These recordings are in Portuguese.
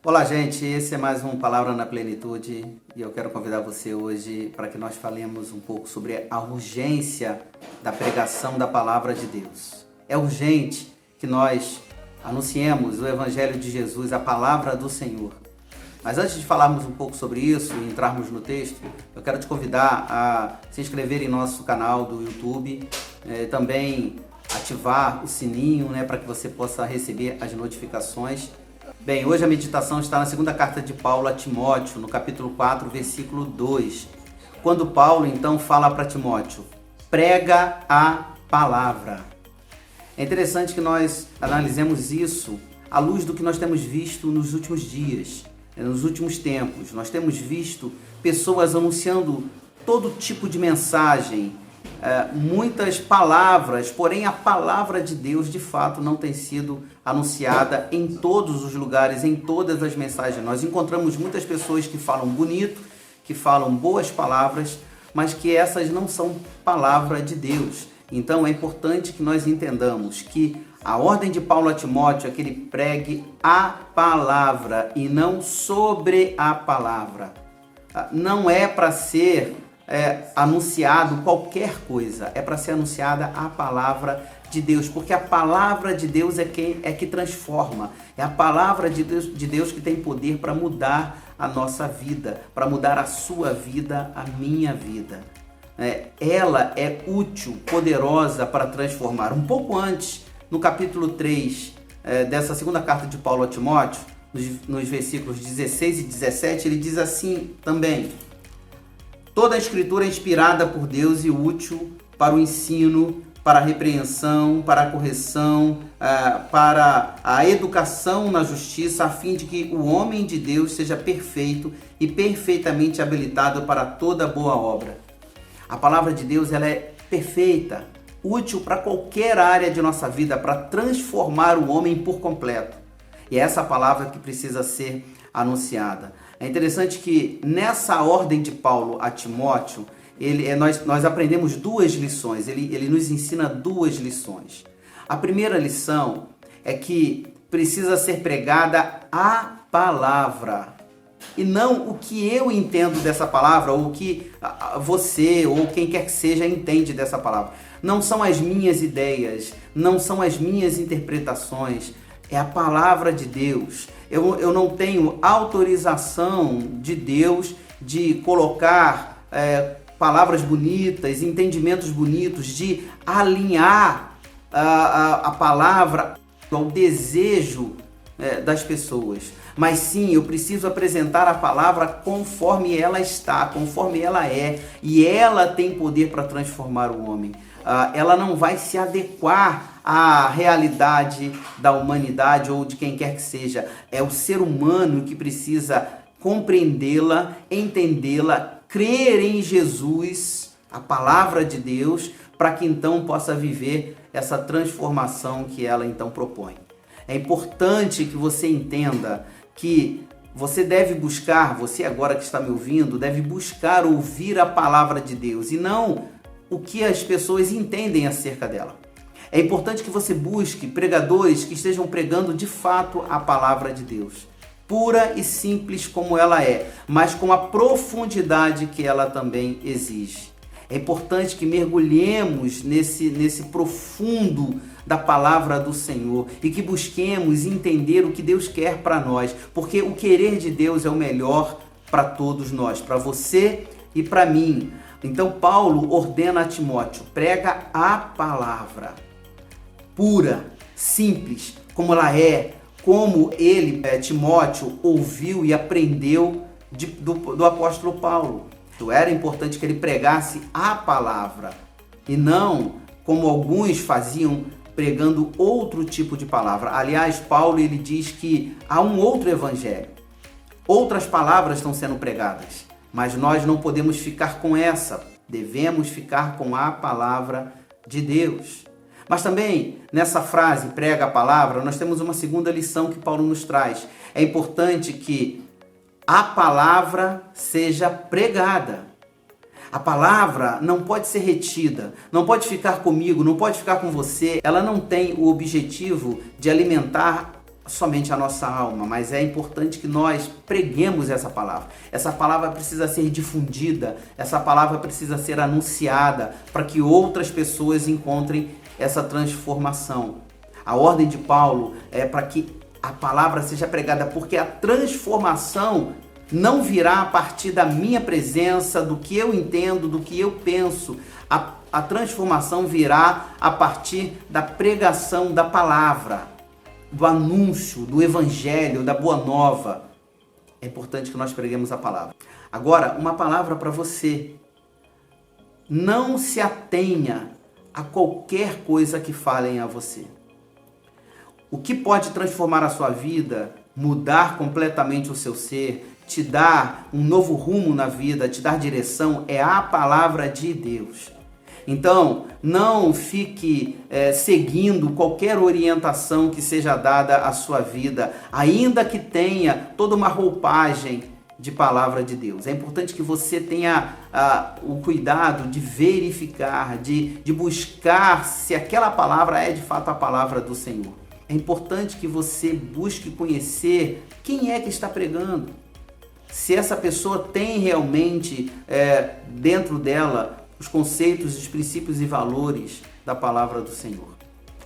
Olá, gente. Esse é mais um Palavra na Plenitude e eu quero convidar você hoje para que nós falemos um pouco sobre a urgência da pregação da Palavra de Deus. É urgente que nós anunciemos o Evangelho de Jesus, a Palavra do Senhor. Mas antes de falarmos um pouco sobre isso e entrarmos no texto, eu quero te convidar a se inscrever em nosso canal do YouTube, também ativar o sininho, para que você possa receber as notificações. Bem, hoje a meditação está na segunda carta de Paulo a Timóteo, no capítulo 4, versículo 2. Quando Paulo então fala para Timóteo, prega a palavra. É interessante que nós analisemos isso à luz do que nós temos visto nos últimos dias, nos últimos tempos. Nós temos visto pessoas anunciando todo tipo de mensagem, muitas palavras, porém a palavra de Deus de fato não tem sido anunciada em todos os lugares, em todas as mensagens. Nós encontramos muitas pessoas que falam bonito, que falam boas palavras, mas que essas não são palavra de Deus. Então é importante que nós entendamos que a ordem de Paulo a Timóteo é que ele pregue a palavra e não sobre a palavra. Não é para ser anunciado qualquer coisa, é para ser anunciada a palavra de Deus, porque a palavra de Deus é que transforma, é a palavra de Deus que tem poder para mudar a nossa vida, para mudar a sua vida, a minha vida. Ela é útil, poderosa para transformar. Um pouco antes, no capítulo 3 dessa segunda carta de Paulo a Timóteo, nos versículos 16 e 17, ele diz assim também: toda a escritura é inspirada por Deus e útil para o ensino, para a repreensão, para a correção, para a educação na justiça, a fim de que o homem de Deus seja perfeito e perfeitamente habilitado para toda boa obra. A palavra de Deus ela é perfeita, útil para qualquer área de nossa vida, para transformar o homem por completo. E é essa palavra que precisa ser anunciada. É interessante que nessa ordem de Paulo a Timóteo, nós aprendemos duas lições, ele nos ensina duas lições. A primeira lição é que precisa ser pregada a palavra, e não o que eu entendo dessa palavra, ou o que você, ou quem quer que seja, entende dessa palavra. Não são as minhas ideias, não são as minhas interpretações, é a palavra de Deus. Eu não tenho autorização de Deus de colocar palavras bonitas, entendimentos bonitos, de alinhar a palavra ao desejo das pessoas. Mas sim, eu preciso apresentar a palavra conforme ela está, conforme ela é. E ela tem poder para transformar o homem. Ela não vai se adequar à realidade da humanidade ou de quem quer que seja. É o ser humano que precisa compreendê-la, entendê-la, crer em Jesus, a palavra de Deus, para que então possa viver essa transformação que ela então propõe. É importante que você entenda que você deve buscar, você agora que está me ouvindo, deve buscar ouvir a palavra de Deus e não o que as pessoas entendem acerca dela. É importante que você busque pregadores que estejam pregando de fato a palavra de Deus, pura e simples como ela é, mas com a profundidade que ela também exige. É importante que mergulhemos nesse profundo da palavra do Senhor e que busquemos entender o que Deus quer para nós, porque o querer de Deus é o melhor para todos nós, para você e para mim. Então Paulo ordena a Timóteo, prega a palavra pura, simples, como ela é, como ele, Timóteo, ouviu e aprendeu do apóstolo Paulo. Era importante que ele pregasse a palavra e não como alguns faziam, pregando outro tipo de palavra. Aliás, Paulo ele diz que há um outro evangelho. Outras palavras estão sendo pregadas, mas nós não podemos ficar com essa. Devemos ficar com a palavra de Deus. Mas também, nessa frase, prega a palavra, nós temos uma segunda lição que Paulo nos traz. É importante que a palavra seja pregada. A palavra não pode ser retida, não pode ficar comigo, não pode ficar com você. Ela não tem o objetivo de alimentar somente a nossa alma, mas é importante que nós preguemos essa palavra. Essa palavra precisa ser difundida, essa palavra precisa ser anunciada para que outras pessoas encontrem essa transformação. A ordem de Paulo é para que a palavra seja pregada, porque a transformação não virá a partir da minha presença, do que eu entendo, do que eu penso. A transformação virá a partir da pregação da palavra, do anúncio, do evangelho, da boa nova. É importante que nós preguemos a palavra. Agora, uma palavra para você. Não se atenha a qualquer coisa que falem a você. O que pode transformar a sua vida, mudar completamente o seu ser, te dar um novo rumo na vida, te dar direção, é a palavra de Deus. Então, não fique seguindo qualquer orientação que seja dada à sua vida, ainda que tenha toda uma roupagem de palavra de Deus. É importante que você tenha o cuidado de verificar, de buscar se aquela palavra é de fato a palavra do Senhor. É importante que você busque conhecer quem é que está pregando. Se essa pessoa tem realmente dentro dela os conceitos, os princípios e valores da palavra do Senhor.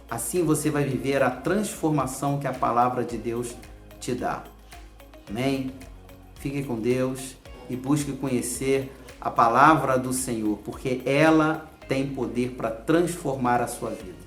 Assim você vai viver a transformação que a palavra de Deus te dá. Amém? Fique com Deus e busque conhecer a palavra do Senhor, porque ela tem poder para transformar a sua vida.